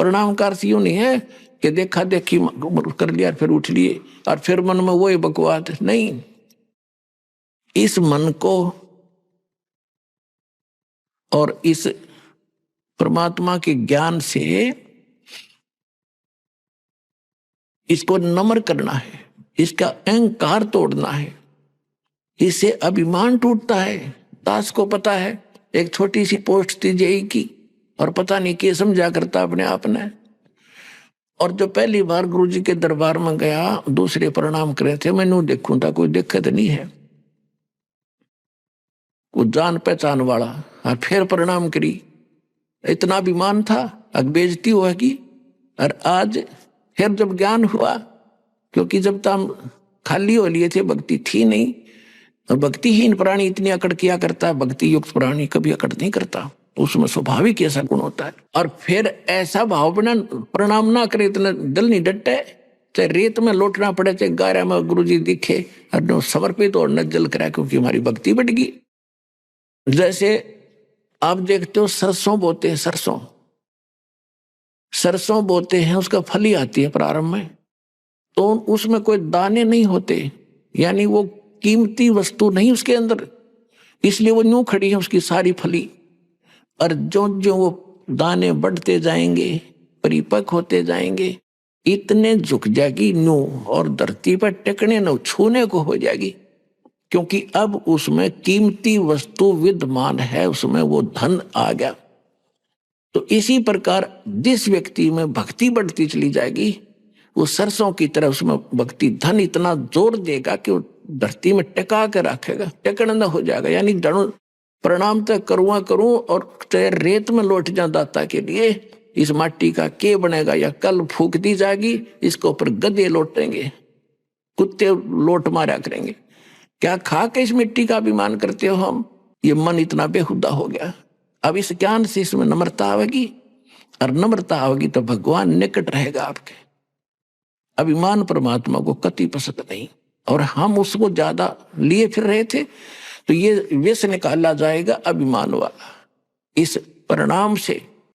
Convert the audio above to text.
प्रणाम का अर्थ यूं नहीं है कि देखा देखी कर लिया फिर उठ लिए और फिर मन में वही बकवास नहीं। इस मन को और इस परमात्मा के ज्ञान से इसको नम्र करना है, इसका अहंकार तोड़ना है, इससे अभिमान टूटता है। दास को पता है एक छोटी सी पोस्ट थी जेई की और पता नहीं क्या समझा करता अपने आप ने। और जो पहली बार गुरुजी के दरबार में गया, दूसरे प्रणाम करे थे, मैंने देखूं था कोई दिक्कत नहीं है, वो जान पहचान वाला, और फिर प्रणाम करी। इतना अभिमान था, अब बेइज्जती होगी। और आज फिर जब ज्ञान हुआ, क्योंकि जब तो हम खाली हो लिए थे, भक्ति थी नहीं, और भक्तिहीन प्राणी इतनी अकड़ किया करता है, भक्ति युक्त प्राणी कभी अकड़ नहीं करता, उसमें स्वाभाविक ऐसा गुण होता है। और फिर ऐसा भाव बना, प्रणाम ना करे इतना दिल नहीं डटे, चाहे रेत में लौटना पड़े, चाहे गारा में गुरुजी दिखे, और समर्पित और न जल करा, क्योंकि हमारी भक्ति बढ़ गई। जैसे आप देखते हो सरसों बोते हैं, सरसों बोते हैं, उसका फली आती है प्रारंभ में, तो उसमें कोई दाने नहीं होते, यानी वो कीमती वस्तु नहीं उसके अंदर, इसलिए वो यूं खड़ी है उसकी सारी फली। और जो जो वो दाने बढ़ते जाएंगे, परिपक्व होते जाएंगे, इतने झुक जाएगी न्यू, और धरती पर टेकने न छूने को हो जाएगी, क्योंकि अब उसमें कीमती वस्तु विद्यमान है, उसमें वो धन आ गया। तो इसी प्रकार जिस व्यक्ति में भक्ति बढ़ती चली जाएगी, वो सरसों की तरह उसमें भक्ति धन इतना जोर देगा कि वो धरती में टिका के रखेगा, टेकन न हो जाएगा। यानी जड़ों प्रणाम तक करूँ और चाहे रेत में लौट जा दाता के लिए, इस माटी का के बनेगा, या कल फूक दी जाएगी, इसके ऊपर गधे लौटेंगे, कुत्ते लोट मारा करेंगे। क्या खा के इस मिट्टी का अभिमान करते हो हम? ये मन इतना बेहुदा हो गया। अब इस ज्ञान से इसमें नम्रता आवेगी, और नम्रता आवेगी तो भगवान निकट रहेगा आपके। अभिमान परमात्मा को कति पसंद नहीं, और हम उसको ज्यादा लिए फिर रहे थे, तो ये व्यस निकाला जाएगा अभिमान वाला। इस परिणाम से